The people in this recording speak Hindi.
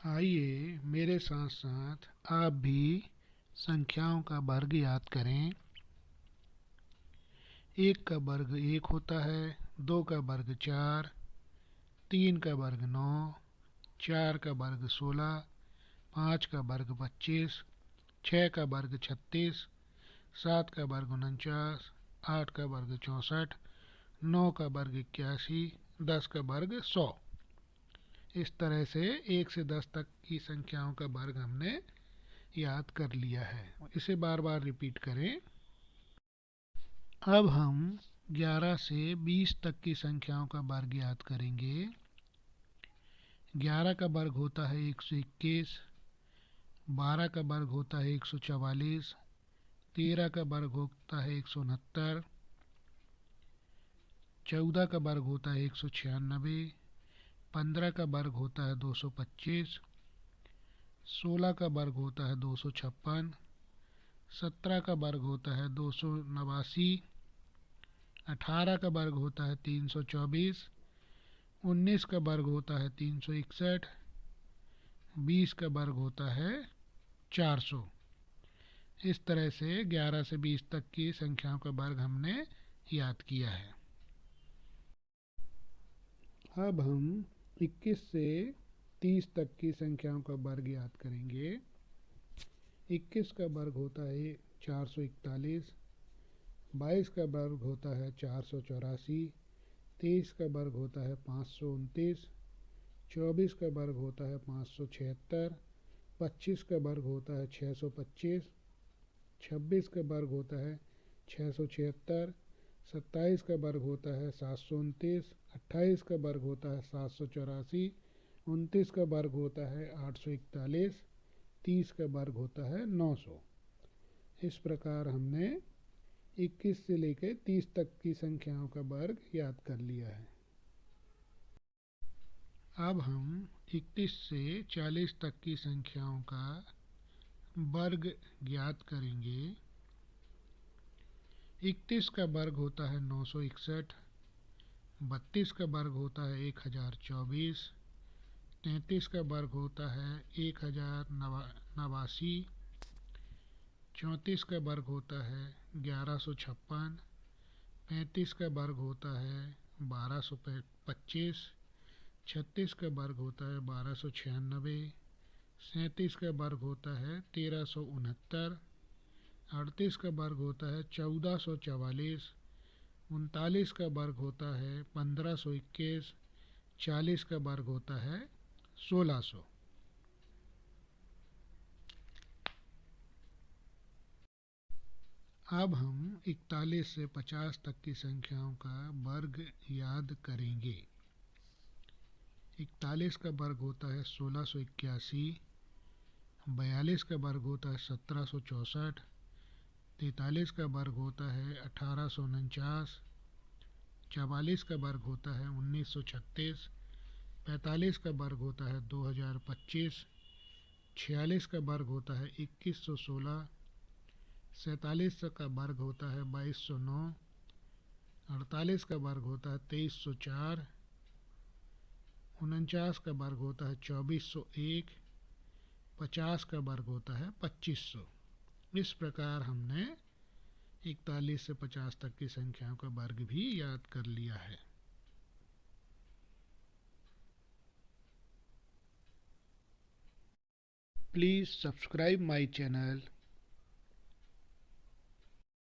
आइए मेरे साथ साथ आप भी संख्याओं का वर्ग याद करें। एक का वर्ग एक होता है, दो का वर्ग चार, तीन का वर्ग नौ, चार का वर्ग 16, पाँच का वर्ग 25, छः का वर्ग 36, सात का वर्ग 49, आठ का वर्ग 64, नौ का वर्ग 81, 10 का वर्ग 100। इस तरह से 1 से 10 तक की संख्याओं का वर्ग हमने याद कर लिया है। इसे बार बार रिपीट करें। अब हम 11 से 20 तक की संख्याओं का वर्ग याद करेंगे। 11 का वर्ग होता है 121, 12 का वर्ग होता है 144, 13 का वर्ग होता है 169, 14 का वर्ग होता है 196, 15 का वर्ग होता है 225, 16 का वर्ग होता है 256, 17 का वर्ग होता है 289, 18 का वर्ग होता है 324, 19 का वर्ग होता है 361, 20 का वर्ग होता है 400। इस तरह से 11 से 20 तक की संख्याओं का वर्ग हमने याद किया है। अब हम 21 से 30 तक की संख्याओं का वर्ग याद करेंगे। 21 का वर्ग होता है 441, 22 का वर्ग होता है 484, 23 का वर्ग होता है 529, 24 का वर्ग होता है 576, 25 का वर्ग होता है 625, 26 का वर्ग होता है 676, 27 का वर्ग होता है 729, 28 का वर्ग होता है 784, 29 का वर्ग होता है 841, 30 का वर्ग होता है 900। इस प्रकार हमने 21 से लेकर 30 तक की संख्याओं का वर्ग याद कर लिया है। अब हम 31 से 40 तक की संख्याओं का वर्ग ज्ञात करेंगे। 31 का वर्ग होता है 961, 32 का वर्ग होता है 1024, 33 का वर्ग होता है 1089, 34 का वर्ग होता है 1156, 35 का वर्ग होता है 1225, 36 का वर्ग होता है 1296, 37 का वर्ग होता है 1369, 38 का वर्ग होता है 1444, 39 का वर्ग होता है 1521, 40 का वर्ग होता है 1600। अब हम 41 से 50 तक की संख्याओं का वर्ग याद करेंगे। 41 का वर्ग होता है 1681, 42 का वर्ग होता है 1764, 43 का वर्ग होता है 1849, 44 का वर्ग होता है 1936, 45 का वर्ग होता है 2025, 46 का वर्ग होता है 2116, 47 का वर्ग होता है 2209, 48 का वर्ग होता है 2304, 49 का वर्ग होता है 2401, 50 का वर्ग होता है 2500। इस प्रकार हमने 41 से 50 तक की संख्याओं का वर्ग भी याद कर लिया है। Please subscribe my channel